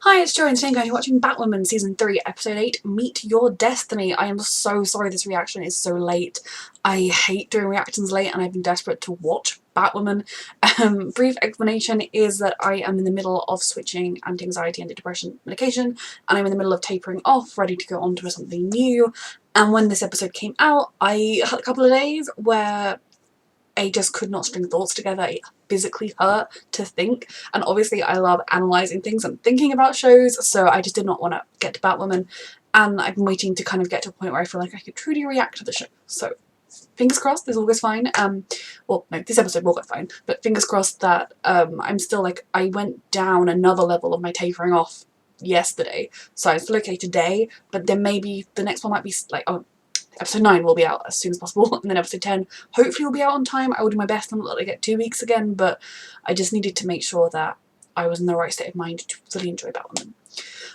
Hi, it's Joy and today you're watching Batwoman Season 3, Episode 8, Meet Your Destiny. I am so sorry this reaction is so late. I hate doing reactions late and I've been desperate to watch Batwoman. Brief explanation is that I am in the middle of switching anti-anxiety and anti-depression medication and I'm in the middle of tapering off, ready to go on to something new. And when this episode came out, I had a couple of days where I just could not string thoughts together. It physically hurt to think, and obviously I love analysing things and thinking about shows, so I just did not want to get to Batwoman, and I've been waiting to kind of get to a point where I feel like I could truly react to the show. So fingers crossed this all goes fine. Well, no, this episode will go fine, but fingers crossed that I'm still like, I went down another level of my tapering off yesterday, so I'm still okay today, but then maybe the next one might be like, oh, Episode 9 will be out as soon as possible, and then Episode 10 hopefully will be out on time. I will do my best and not let it get 2 weeks again, but I just needed to make sure that I was in the right state of mind to fully enjoy Batwoman.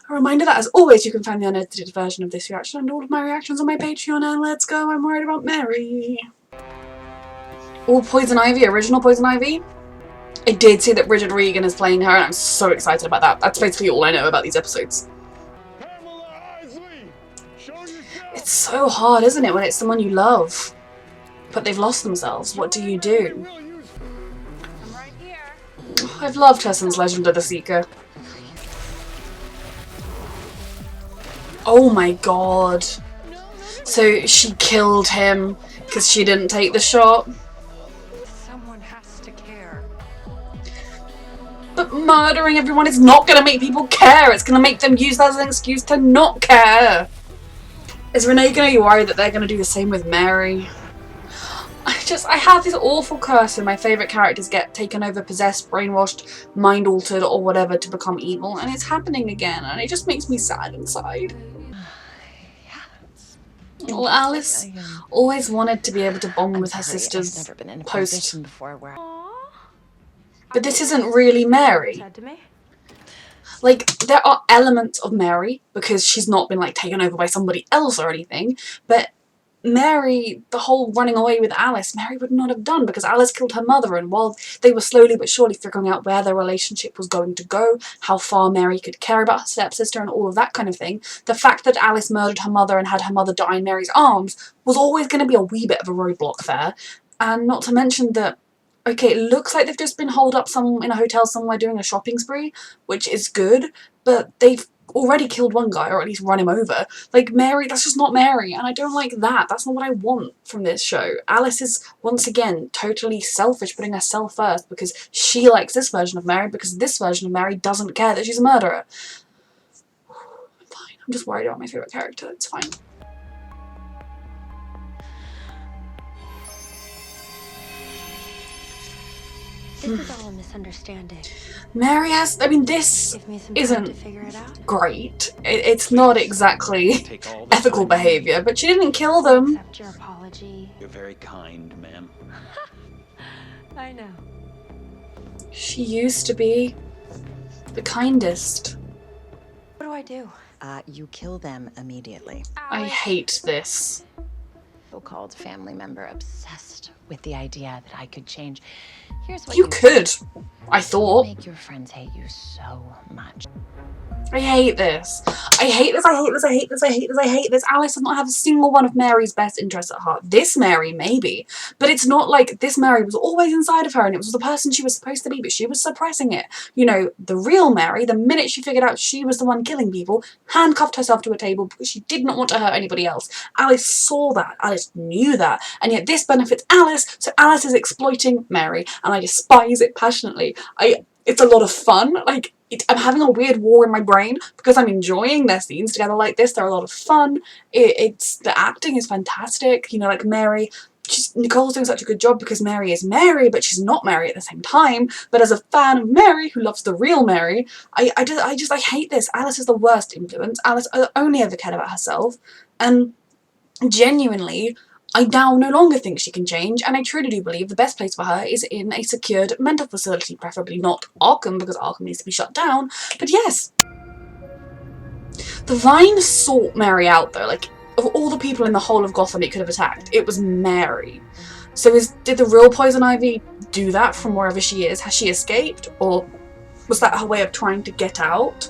A reminder that, as always, you can find the unedited version of this reaction and all of my reactions on my Patreon, and let's go, I'm worried about Mary. All Poison Ivy, original Poison Ivy. I did see that Bridget Regan is playing her, and I'm so excited about that. That's basically all I know about these episodes. It's so hard, isn't it, when it's someone you love, but they've lost themselves. What do you do? I've loved her since Legend of the Seeker. Oh my god. So she killed him because she didn't take the shot? Someone has to care. But murdering everyone is not going to make people care. It's going to make them use that as an excuse to not care. Is Renee going to be worried that they're going to do the same with Mary? I have this awful curse when my favourite characters get taken over, possessed, brainwashed, mind-altered or whatever to become evil, and it's happening again, and it just makes me sad inside. Well, Alice always wanted to be able to bond with her sisters post, but this isn't really Mary. Like, there are elements of Mary, because she's not been, like, taken over by somebody else or anything, but Mary, the whole running away with Alice, Mary would not have done, because Alice killed her mother, and while they were slowly but surely figuring out where their relationship was going to go, how far Mary could care about her stepsister and all of that kind of thing, the fact that Alice murdered her mother and had her mother die in Mary's arms was always going to be a wee bit of a roadblock there, and not to mention that, okay, it looks like they've just been holed up in a hotel somewhere doing a shopping spree, which is good, but they've already killed one guy, or at least run him over. Like, Mary, that's just not Mary, and I don't like that. That's not what I want from this show. Alice is, once again, totally selfish, putting herself first because she likes this version of Mary, because this version of Mary doesn't care that she's a murderer. I'm fine. I'm just worried about my favourite character. It's fine. This is all a misunderstanding. Mary has, I mean, this isn't great. It's not exactly ethical behaviour, but she didn't kill them. Accept your apology. You're very kind, ma'am. I know. She used to be the kindest. What do I do? You kill them immediately. I hate this. So-called family member obsessed with the idea that I could change. Here's what You could, I thought. Make your friends hate you so much. I hate this. I hate this, I hate this, I hate this, I hate this, I hate this. Alice does not have a single one of Mary's best interests at heart. This Mary, maybe. But it's not like this Mary was always inside of her and it was the person she was supposed to be, but she was suppressing it. You know, the real Mary, the minute she figured out she was the one killing people, handcuffed herself to a table because she did not want to hurt anybody else. Alice saw that. Alice knew that. And yet this benefits Alice, so Alice is exploiting Mary. And I despise it passionately. It's a lot of fun. Like, I'm having a weird war in my brain because I'm enjoying their scenes together like this. They're a lot of fun. The acting is fantastic. You know, like Mary, Nicole's doing such a good job because Mary is Mary, but she's not Mary at the same time. But as a fan of Mary, who loves the real Mary, I hate this. Alice is the worst influence. Alice only ever cared about herself. And genuinely, I now no longer think she can change, and I truly do believe the best place for her is in a secured mental facility, preferably not Arkham, because Arkham needs to be shut down, but yes. The Vine sought Mary out though, like, of all the people in the whole of Gotham it could have attacked, it was Mary. So did the real Poison Ivy do that from wherever she is? Has she escaped, or was that her way of trying to get out?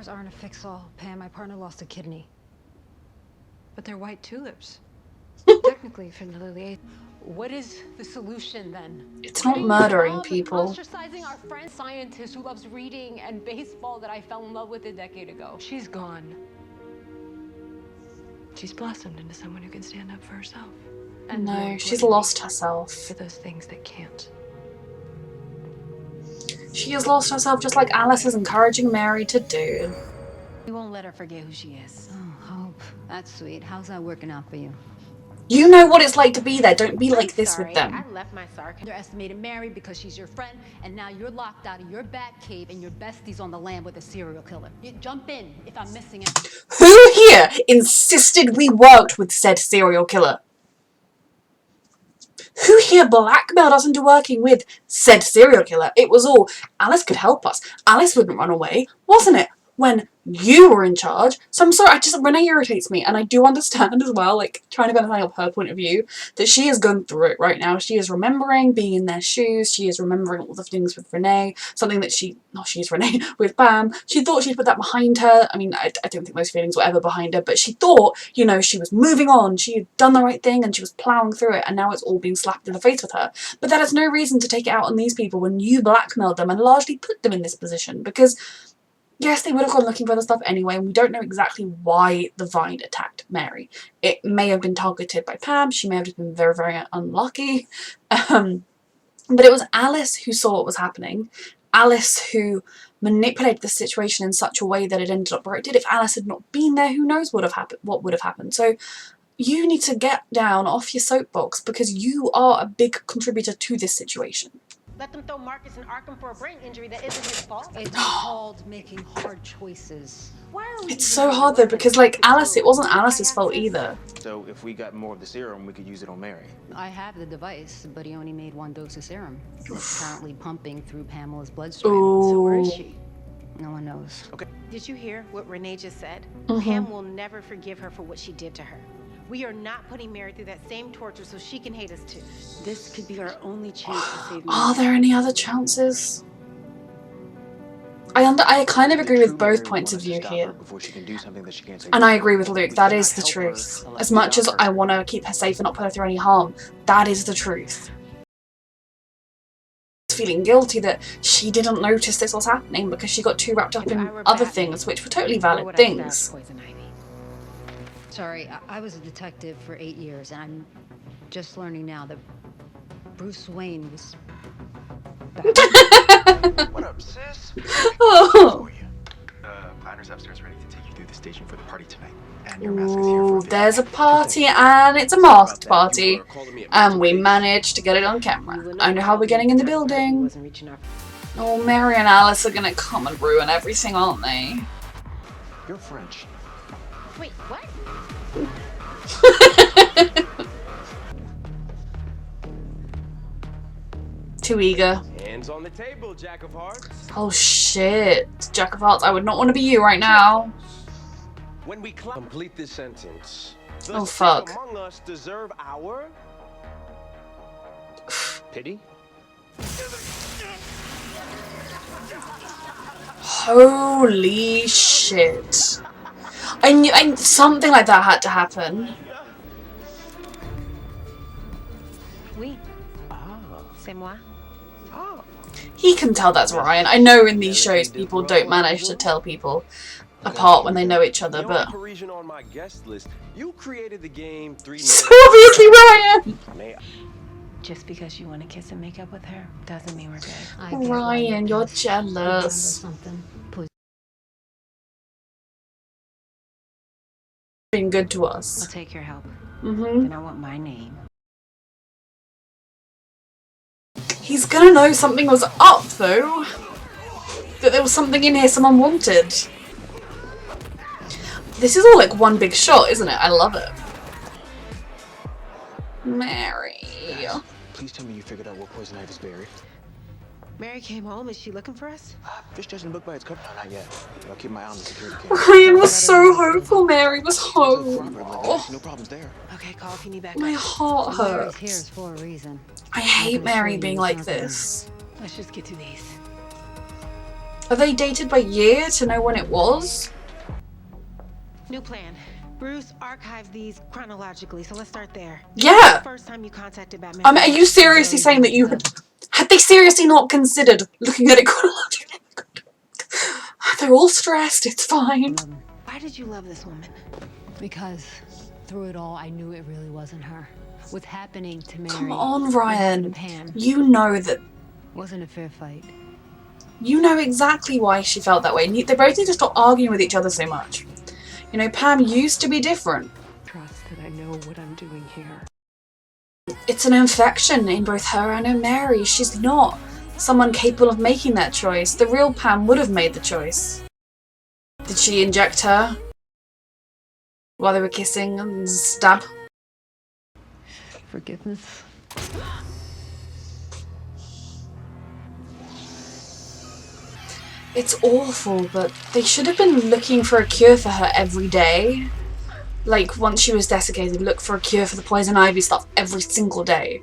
flowers aren't a fix-all, Pam. My partner lost a kidney. But they're white tulips. Technically, from the lily. What is the solution then? It's not murdering Getting the people. job, ostracizing our friend scientist who loves reading and baseball that I fell in love with a decade ago. She's gone. She's blossomed into someone who can stand up for herself. And No, more she's importantly, lost herself. For those things that can't. She has lost herself just like Alice is encouraging Mary to do. You won't let her forget who she is. Oh, Hope. That's sweet. How's that working out for you? You know what it's like to be there. Don't be like this with them. I left my sarcasm. Underestimated Mary because she's your friend, and now you're locked out of your bat cave and your bestie's on the lam with a serial killer. You jump in if I'm missing it. Who here insisted we worked with said serial killer? Who here blackmailed us into working with said serial killer? It was all, Alice could help us. Alice wouldn't run away, wasn't it? When you were in charge. So I'm sorry, Renee irritates me, and I do understand as well, like, trying to understand of her point of view, that she is going through it right now. She is remembering being in their shoes, she is remembering all the things with Renee, something that she's Renee, with Pam. She thought she'd put that behind her. I mean, I don't think those feelings were ever behind her, but she thought, you know, she was moving on, she had done the right thing, and she was plowing through it, and now it's all being slapped in the face with her. But that is no reason to take it out on these people when you blackmailed them and largely put them in this position, because yes, they would have gone looking for the stuff anyway, and we don't know exactly why the Vine attacked Mary. It may have been targeted by Pam, she may have just been very, very unlucky. But it was Alice who saw what was happening. Alice who manipulated the situation in such a way that it ended up where it did. If Alice had not been there, who knows what would have happened. So you need to get down off your soapbox because you are a big contributor to this situation. Let them throw Marcus in Arkham for a brain injury that isn't his fault. It's called making hard choices. Why are we It's so hard though because like Alice, it wasn't Alice's fault either. So if we got more of the serum, we could use it on Mary. I have the device, but he only made 1 dose of serum. It's currently pumping through Pamela's bloodstream. So where is she? No one knows. Okay. Did you hear what Renee just said? Mm-hmm. Pam will never forgive her for what she did to her. We are not putting Mary through that same torture so she can hate us too. This could be our only chance to save Mary. Are there any other chances? I kind of agree with both points of view here. And I agree with Luke, that is the truth. As much as I want to keep her safe and not put her through any harm, that is the truth. Feeling guilty that she didn't notice this was happening because she got too wrapped up in other things, which were totally valid things. Sorry, I was a detective for 8 years, and I'm just learning now that Bruce Wayne was What up, sis? Oh. Planner's upstairs ready to take you through the station for the party tonight. And your mask is here for Ooh, there's a party and it's a masked party. And we managed to get it on camera. I know how we're getting in the building. Oh, Mary and Alice are gonna come and ruin everything, aren't they? You're French. Wait, what? Too eager. Hands on the table, Jack of Hearts. Oh shit. Jack of Hearts, I would not want to be you right now. When we complete this sentence, the Oh, sick fuck. among us deserve our pity. Holy shit. I knew something like that had to happen. Oui. C'est moi. He can tell that's Ryan. I know in these shows people don't manage to tell people apart when they know each other, The only but Parisian on my guest list. You created the game 3 it's minutes. obviously Ryan! May Just because you want to kiss and make up with her doesn't mean we're good. I get Ryan, you're Remember jealous. something. Please. Being good to I'll us. take your help. Mm-hmm. And I want my name. He's gonna know something was up, though. That there was something in here someone wanted. This is all like one big shot, isn't it? I love it. Mary. Please tell me you figured out what poison ivy's buried. Mary came home. Is she looking for us? Fish doesn't look by its cover. No, not yet. But I'll keep my eye on the security camera. Ryan was so hopeful Mary was home. No problems there. Okay, call if you need back. My heart Mary's here hurts. is for a reason. I hate Mary being like this. Let's just get to these. Are they dated by year to know when it was? New plan. Bruce archived these chronologically, so let's start there. Yeah. The first time you contacted Batman. I mean, are you seriously saying that you had they seriously not considered looking at it chronologically? They're all stressed, it's fine. Why did you love this woman? Because through it all, I knew it really wasn't her. What's happening to Mary? Come on, what happened Ryan. to Pam You know that. wasn't a fair fight. You know exactly why she felt that way. And they both need to stop arguing with each other so much. You know, Pam used to be different. Trust that I know what I'm doing here. It's an infection in both her and in Mary. She's not someone capable of making that choice. The real Pam would have made the choice. Did she inject her while they were kissing and stab? Forgiveness. It's awful, but they should have been looking for a cure for her every day. Like, once she was desiccated, look for a cure for the poison ivy stuff every single day.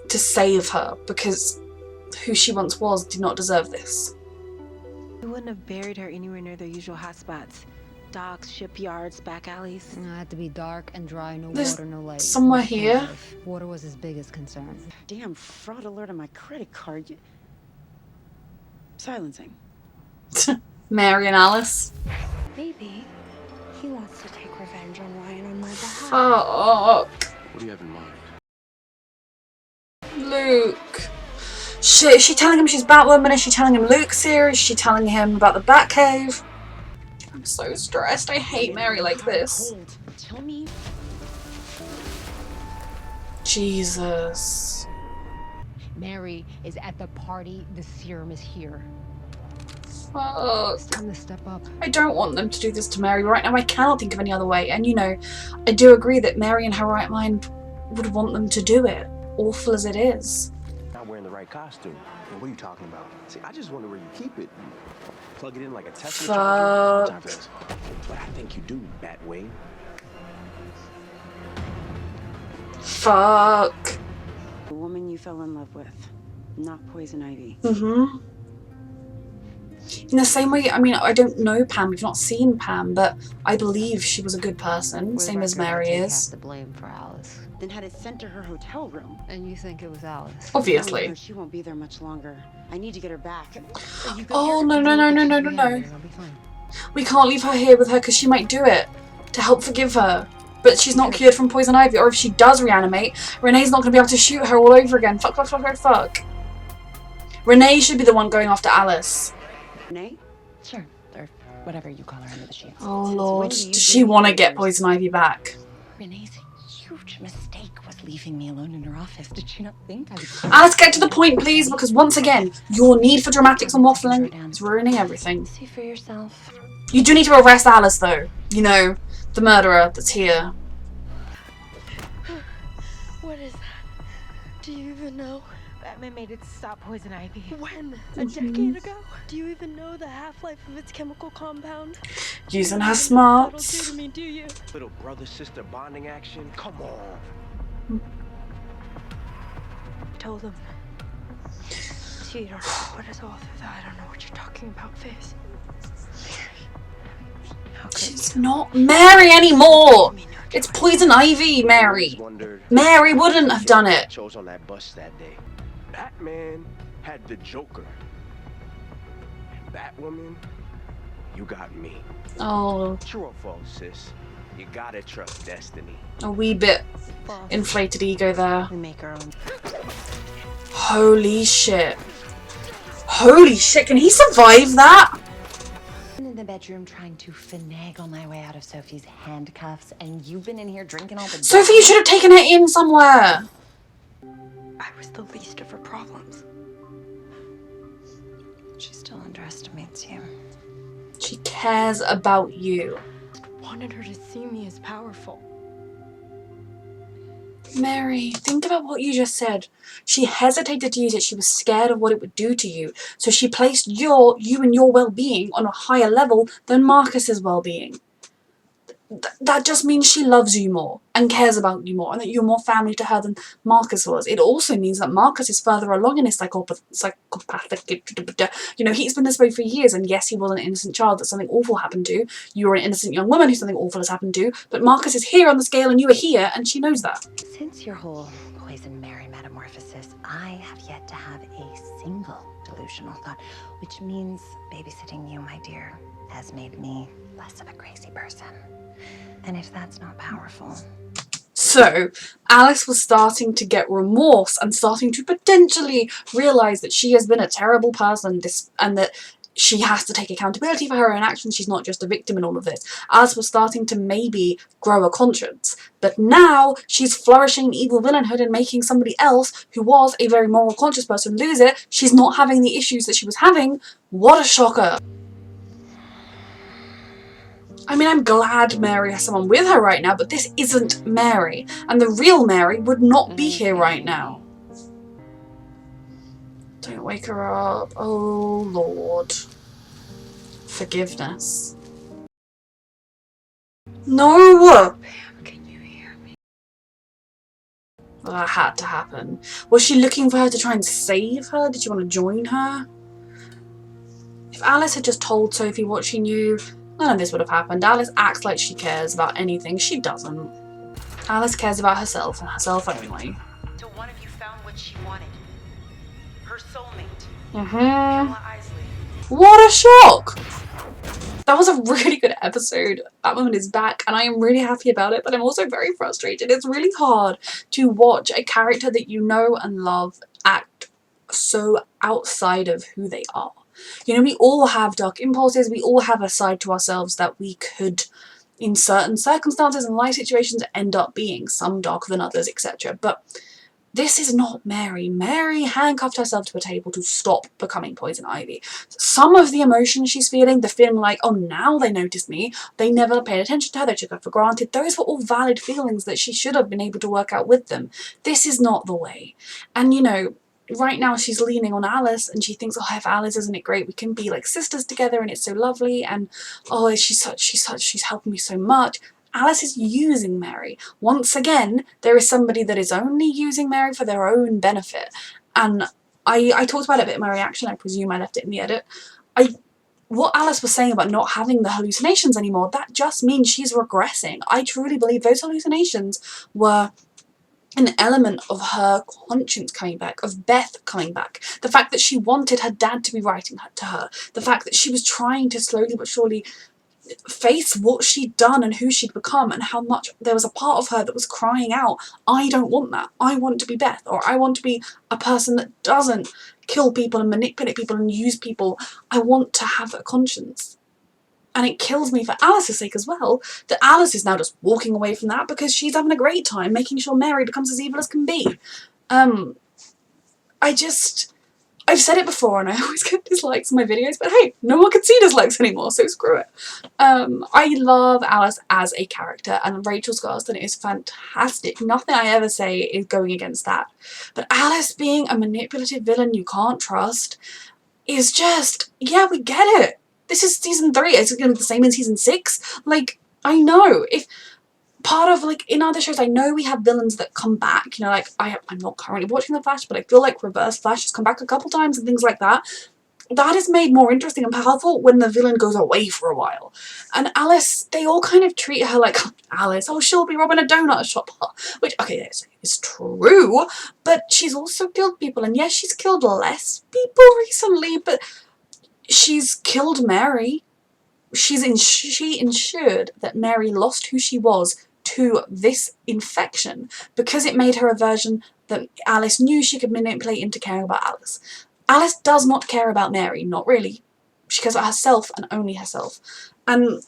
To save her, because who she once was did not deserve this. You wouldn't have buried her anywhere near their usual hotspots. Docks, shipyards, back alleys. It had to be dark and dry, no There's water, no light. somewhere No here. life. Water was his biggest concern. Damn fraud alert on my credit card. Silencing. Mary and Alice. Maybe he wants to take revenge on Ryan on my behalf. Fuck. What do you have in mind? Luke. Shit, is she telling him she's Batwoman? Is she telling him Luke's here? Is she telling him about the Batcave? I'm so stressed. I hate Mary like this. Tell me. Jesus. Mary is at the party. The serum is here. Fuck. It's time to step up. I don't want them to do this to Mary right now. I cannot think of any other way. And you know, I do agree that Mary in her right mind would want them to do it. Awful as it is. Not wearing the right costume. Well, what are you talking about? See, I just wonder where you keep it. Plug it in like a Tesla Fuck. charger. But I think you do, Batway. Fuck. The woman you fell in love with, not Poison Ivy. Mm-hmm. In the same way, I mean, I don't know Pam, we've not seen Pam, but I believe she was a good person, same as Mary is. The blame for Alice. Then had it sent to her hotel room. And you think it was Alice? Obviously. She won't be there much longer. I need to get her back. Oh, no, no, no, no, no, no, no. I'll be fine. We can't leave her here with her because she might do it to help forgive her. But she's not cured from poison ivy, or if she does reanimate, Renee's not going to be able to shoot her all over again. Fuck, fuck, fuck, fuck, fuck. Renee should be the one going after Alice. Renee? Sure. Or whatever you call her under the sheets. Oh Since lord, when do you does she believe want to in get yours? poison ivy back? Renee's huge mistake was leaving me alone in her office. Did she not think I would... Alice, get to the point, please, because once again, your need for dramatics and waffling is ruining everything. See for yourself. You do need to arrest Alice, though. You know, the murderer that's here. What is that? Do you even know? Batman made it stop poison ivy. When? A decade ago? Do you even know the half-life of its chemical compound? Using You her don't even know what that'll smarts. do to me, do you? Little brother-sister bonding action? Come on. I told him. So you don't have to put us all through that. I don't know what you're talking about, Face. How could She's not Mary anymore! It's poison ivy, Mary. Wondered Mary wouldn't have done it. chose on that bus that day. Batman had the Joker. And Batwoman, you got me. Oh, True or false, sis? You gotta trust destiny. a wee bit inflated ego there. We make our own. Holy shit. Holy shit, can he survive that? Been in the bedroom trying to finagle my way out of Sophie's handcuffs, and you've been in here drinking all the... Sophie, you should have taken her in somewhere. I was the least of her problems. She still underestimates you. She cares about you. Wanted her to see me as powerful. Mary, think about what you just said. She hesitated to use it. She was scared of what it would do to you. So she placed you and your well-being on a higher level than Marcus's well-being. that just means she loves you more and cares about you more, and that you're more family to her than Marcus was. It also means that Marcus is further along in his psychopathic, you know, he's been this way for years, and yes, he was an innocent child that something awful happened to. You were an innocent young woman who something awful has happened to, but Marcus is here on the scale and you are here, and she knows that. Since your whole Poison Mary metamorphosis, I have yet to have a single delusional thought, which means babysitting you, my dear, has made me less of a crazy person. And if that's not powerful... So, Alice was starting to get remorse and starting to potentially realise that she has been a terrible person, and that she has to take accountability for her own actions. She's not just a victim in all of this. Alice was starting to maybe grow a conscience. But now she's flourishing in evil villainhood and making somebody else who was a very moral conscious person lose it. She's not having the issues that she was having. What a shocker. I mean, I'm glad Mary has someone with her right now, but this isn't Mary. And the real Mary would not be here right now. Don't wake her up. Oh, Lord. Forgiveness. No! Can you hear me? Well, that had to happen. Was she looking for her to try and save her? Did she want to join her? If Alice had just told Sophie what she knew, none of this would have happened. Alice acts like she cares about anything. She doesn't. Alice cares about herself and herself only. So one of you found what she wanted. Her soulmate. Mm-hmm. Isley. What a shock! That was a really good episode. Batwoman is back and I am really happy about it, but I'm also very frustrated. It's really hard to watch a character that you know and love act so outside of who they are. You know, we all have dark impulses, we all have a side to ourselves that we could, in certain circumstances and life situations, end up being, some darker than others, etc. But this is not Mary. Mary handcuffed herself to a table to stop becoming Poison Ivy. Some of the emotions she's feeling, the feeling like, oh, now they noticed me, they never paid attention to her, they took her for granted, those were all valid feelings that she should have been able to work out with them. This is not the way. And, you know, right now she's leaning on Alice and she thinks, oh, if Alice, isn't it great? We can be like sisters together and it's so lovely, and oh, she's helping me so much. Alice is using Mary. Once again, there is somebody that is only using Mary for their own benefit. And I talked about it a bit in my reaction. I presume I left it in the edit. What Alice was saying about not having the hallucinations anymore, that just means she's regressing. I truly believe those hallucinations were an element of her conscience coming back, of Beth coming back. The fact that she wanted her dad to be writing to her. The fact that she was trying to slowly but surely face what she'd done and who she'd become, and how much there was a part of her that was crying out, I don't want that. I want to be Beth, or I want to be a person that doesn't kill people and manipulate people and use people. I want to have a conscience. And it kills me for Alice's sake as well, that Alice is now just walking away from that because she's having a great time making sure Mary becomes as evil as can be. I've said it before and I always get dislikes on my videos, but hey, no one can see dislikes anymore, so screw it. I love Alice as a character, and Rachel Scarston is fantastic. Nothing I ever say is going against that. But Alice being a manipulative villain you can't trust is just, yeah, we get it. This is season 3. It's going to be the same in season 6. Like, I know. If part of, like, in other shows, I know we have villains that come back. You know, like, I'm not currently watching The Flash, but I feel like Reverse Flash has come back a couple times and things like that. That is made more interesting and powerful when the villain goes away for a while. And Alice, they all kind of treat her like, Alice, oh, she'll be robbing a donut shop. Which, okay, it's true, but she's also killed people. And yes, she's killed less people recently, but she's killed Mary. She ensured that Mary lost who she was to this infection because it made her a version that Alice knew she could manipulate into caring about Alice. Alice does not care about Mary, not really. She cares about herself and only herself. And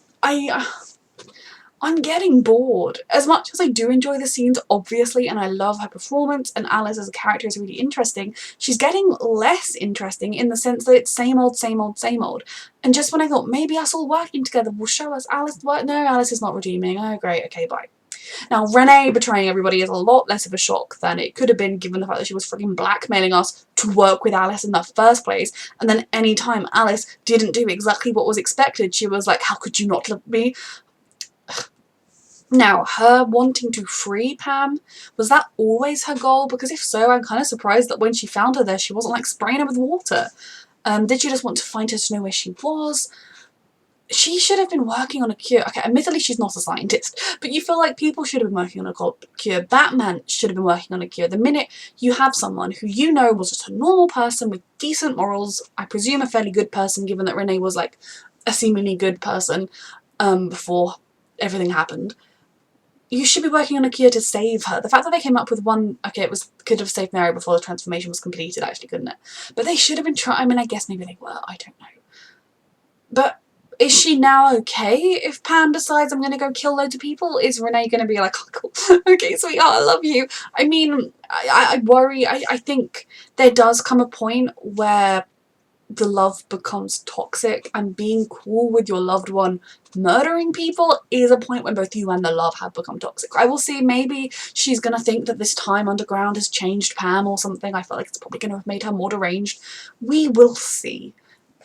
I'm getting bored. As much as I do enjoy the scenes, obviously, and I love her performance, and Alice as a character is really interesting, she's getting less interesting in the sense that it's same old, same old, same old. And just when I thought, maybe us all working together will show us Alice work, no, Alice is not redeeming. Oh, great, okay, bye. Now, Renee betraying everybody is a lot less of a shock than it could have been given the fact that she was freaking blackmailing us to work with Alice in the first place, and then any time Alice didn't do exactly what was expected, she was like, how could you not love me? Now, her wanting to free Pam, was that always her goal? Because if so, I'm kind of surprised that when she found her there, she wasn't like spraying her with water. Did she just want to find her to know where she was? She should have been working on a cure. Okay, admittedly she's not a scientist, but you feel like people should have been working on a cure. Batman should have been working on a cure. The minute you have someone who you know was just a normal person with decent morals, I presume a fairly good person given that Renee was like a seemingly good person before everything happened, you should be working on a cure to save her. The fact that they came up with one, okay, could have saved Mary before the transformation was completed, actually, couldn't it? But they should have been trying. I mean, I guess maybe they were, I don't know. But is she now okay if Pam decides I'm going to go kill loads of people? Is Renee going to be like, oh, cool. Okay, sweetheart, I love you? I mean, I worry. I think there does come a point where the love becomes toxic, and being cool with your loved one murdering people is a point when both you and the love have become toxic. I will see, maybe she's gonna think that this time underground has changed Pam or something. I feel like it's probably gonna have made her more deranged. We will see.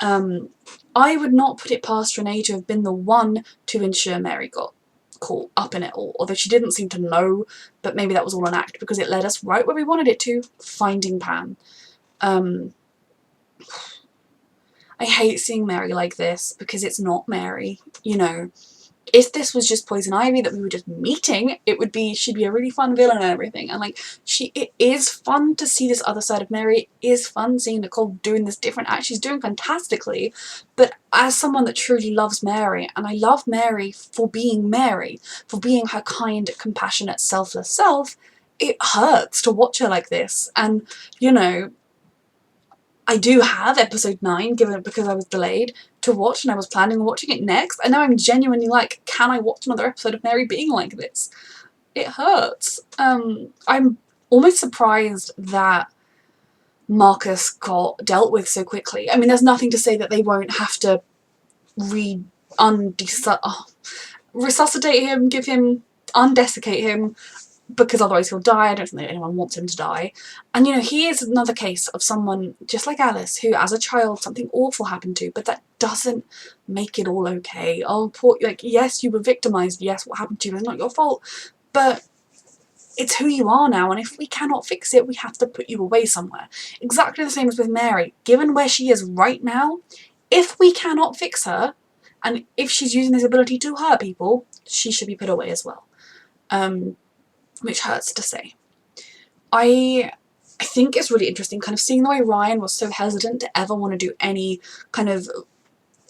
I would not put it past Renee to have been the one to ensure Mary got caught up in it all, although she didn't seem to know, but maybe that was all an act because it led us right where we wanted it to, finding Pam. I hate seeing Mary like this because it's not Mary, you know. If this was just Poison Ivy that we were just meeting, she'd be a really fun villain and everything. And like, it is fun to see this other side of Mary. It is fun seeing Nicole doing this different act. She's doing fantastically. But as someone that truly loves Mary, and I love Mary, for being her kind, compassionate, selfless self, it hurts to watch her like this. And, you know, I do have episode 9, because I was delayed, to watch, and I was planning on watching it next. And now I'm genuinely like, can I watch another episode of Mary being like this? It hurts. I'm almost surprised that Marcus got dealt with so quickly. I mean, there's nothing to say that they won't have to resuscitate him, undesiccate him, because otherwise he'll die. I don't think anyone wants him to die. And you know, he is another case of someone just like Alice, who as a child something awful happened to, but that doesn't make it all okay. Oh, poor, like, yes, you were victimized, yes, what happened to you is not your fault, but it's who you are now, and if we cannot fix it, we have to put you away somewhere. Exactly the same as with Mary. Given where she is right now, if we cannot fix her, and if she's using this ability to hurt people, she should be put away as well. Which hurts to say. I think it's really interesting kind of seeing the way Ryan was so hesitant to ever want to do any kind of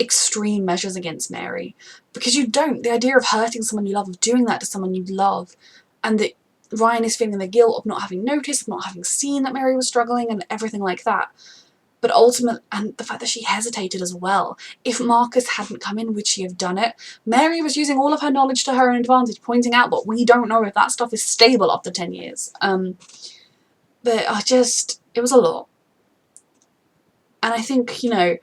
extreme measures against Mary. Because you don't. The idea of hurting someone you love, of doing that to someone you love, and that Ryan is feeling the guilt of not having noticed, of not having seen that Mary was struggling and everything like that. But ultimately, and the fact that she hesitated as well. If Marcus hadn't come in, would she have done it? Mary was using all of her knowledge to her own advantage, pointing out that we don't know if that stuff is stable after 10 years. But it was a lot. And I think, you know,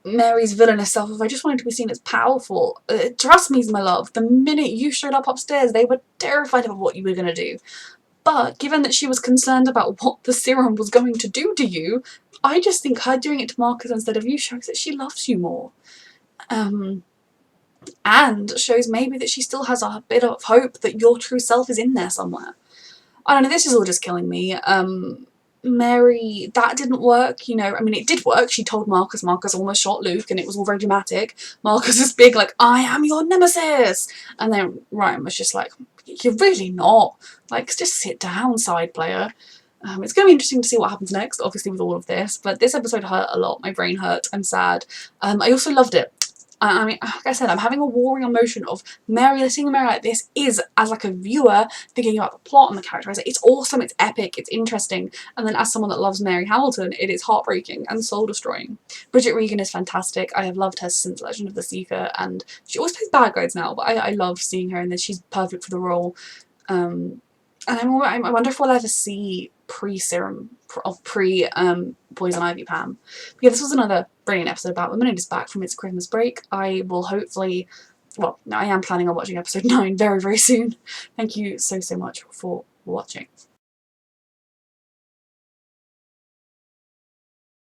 Mary's villainous self, if I just wanted to be seen as powerful, trust me, my love, the minute you showed up upstairs, they were terrified of what you were going to do. But given that she was concerned about what the serum was going to do to you, I just think her doing it to Marcus instead of you shows that she loves you more. And shows maybe that she still has a bit of hope that your true self is in there somewhere. I don't know, this is all just killing me. Mary, that didn't work, you know. I mean, it did work. She told Marcus. Marcus almost shot Luke, and it was all very dramatic. Marcus is big, like, I am your nemesis! And then Ryan was just like, you're really not. Like, just sit down, side player. It's going to be interesting to see what happens next, obviously, with all of this. But this episode hurt a lot. My brain hurt. I'm sad. I also loved it. I mean, like I said, I'm having a warring emotion of seeing Mary like this is, as like a viewer, thinking about the plot and the characters. It's awesome, it's epic, it's interesting. And then as someone that loves Mary Hamilton, it is heartbreaking and soul-destroying. Bridget Regan is fantastic. I have loved her since Legend of the Seeker, and she always plays bad guys now, but I love seeing her in this. She's perfect for the role. And I wonder if we'll ever see pre-serum, Poison Ivy Pam. But yeah, this was another brilliant episode about Batwoman. It is back from its Christmas break. I will hopefully, well, I am planning on watching episode 9 very, very soon. Thank you so, so much for watching.